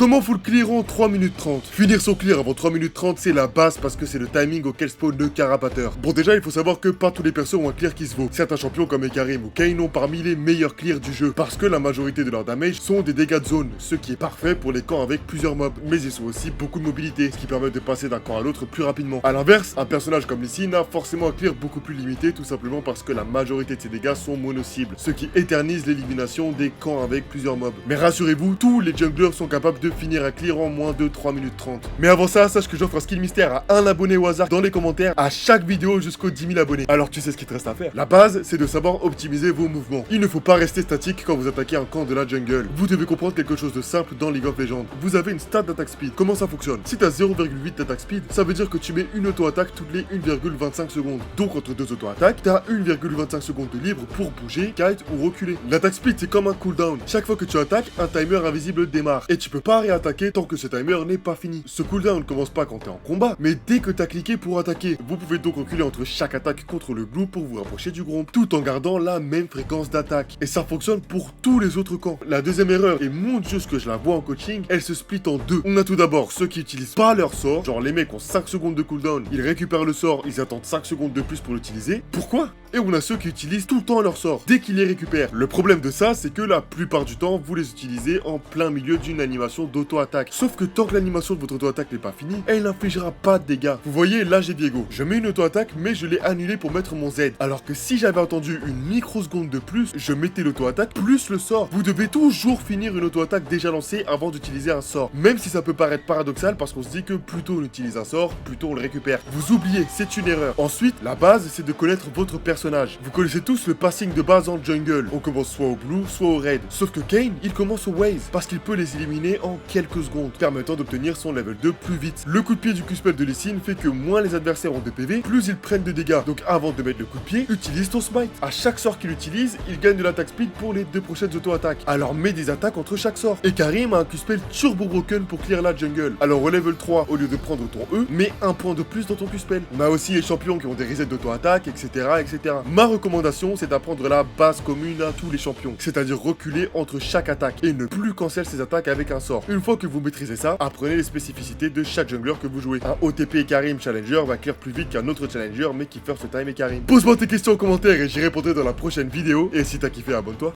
Comment full clear en 3 minutes 30? Finir son clear avant 3 minutes 30, c'est la base parce que c'est le timing auquel spawn le carapateur. Bon, déjà, il faut savoir que pas tous les persos ont un clear qui se vaut. Certains champions comme Ekarim ou Kayn ont parmi les meilleurs clears du jeu parce que la majorité de leurs damage sont des dégâts de zone, ce qui est parfait pour les camps avec plusieurs mobs. Mais ils ont aussi beaucoup de mobilité, ce qui permet de passer d'un camp à l'autre plus rapidement. A l'inverse, un personnage comme Lee a forcément un clear beaucoup plus limité, tout simplement parce que la majorité de ses dégâts sont mono-cibles, ce qui éternise l'élimination des camps avec plusieurs mobs. Mais rassurez-vous, tous les junglers sont capables de finir un clear en moins de 3 minutes 30. Mais avant ça, sache que j'offre un skill mystère à un abonné au hasard dans les commentaires à chaque vidéo jusqu'aux 10 000 abonnés. Alors tu sais ce qu'il te reste à faire. La base, c'est de savoir optimiser vos mouvements. Il ne faut pas rester statique quand vous attaquez un camp de la jungle. Vous devez comprendre quelque chose de simple dans League of Legends. Vous avez une stat d'attaque speed. Comment ça fonctionne? Si t'as 0,8 d'attaque speed, ça veut dire que tu mets une auto-attaque toutes les 1,25 secondes. Donc entre deux auto-attaques, t'as 1,25 secondes de libre pour bouger, kite ou reculer. L'attaque speed, c'est comme un cooldown. Chaque fois que tu attaques, un timer invisible démarre. Et tu peux pas réattaquer tant que ce timer n'est pas fini. Ce cooldown ne commence pas quand t'es en combat, mais dès que t'as cliqué pour attaquer. Vous pouvez donc reculer entre chaque attaque contre le blue pour vous rapprocher du gromp, tout en gardant la même fréquence d'attaque. Et ça fonctionne pour tous les autres camps. La deuxième erreur, et mon dieu ce que je la vois en coaching, elle se split en deux. On a tout d'abord ceux qui utilisent pas leur sort, genre les mecs ont 5 secondes de cooldown, ils récupèrent le sort, ils attendent 5 secondes de plus pour l'utiliser. Pourquoi? Et on a ceux qui utilisent tout le temps leur sort, dès qu'ils les récupèrent. Le problème de ça, c'est que la plupart du temps, vous les utilisez en plein milieu d'une animation d'auto-attaque. Sauf que tant que l'animation de votre auto-attaque n'est pas finie, elle n'infligera pas de dégâts. Vous voyez, là j'ai Diego. Je mets une auto-attaque, mais je l'ai annulée pour mettre mon Z. Alors que si j'avais attendu une microseconde de plus, je mettais l'auto-attaque plus le sort. Vous devez toujours finir une auto-attaque déjà lancée avant d'utiliser un sort. Même si ça peut paraître paradoxal, parce qu'on se dit que plus tôt on utilise un sort, plus tôt on le récupère. Vous oubliez, c'est une erreur. Ensuite, la base, c'est de connaître votre personnage. Vous connaissez tous le passing de base en jungle. On commence soit au blue, soit au red. Sauf que Kayn, il commence au wave, parce qu'il peut les éliminer en quelques secondes, permettant d'obtenir son level 2 plus vite. Le coup de pied du Q-spell de Lee Sin fait que moins les adversaires ont de PV, plus ils prennent de dégâts. Donc avant de mettre le coup de pied, utilise ton smite. À chaque sort qu'il utilise, il gagne de l'attaque speed pour les 2 prochaines auto-attaques. Alors mets des attaques entre chaque sort. Et Karim a un Q-spell turbo broken pour clear la jungle. Alors au level 3, au lieu de prendre ton E, mets un point de plus dans ton Q-spell. On a aussi les champions qui ont des resets d'auto-attaque, etc., etc. Ma recommandation, c'est d'apprendre la base commune à tous les champions, c'est-à-dire reculer entre chaque attaque et ne plus cancel ses attaques avec un sort. Une fois que vous maîtrisez ça, apprenez les spécificités de chaque jungler que vous jouez. Un OTP Ekarim challenger va clear plus vite qu'un autre challenger mais qui first time Ekarim. Pose-moi tes questions en commentaire et j'y répondrai dans la prochaine vidéo. Et si t'as kiffé, abonne-toi.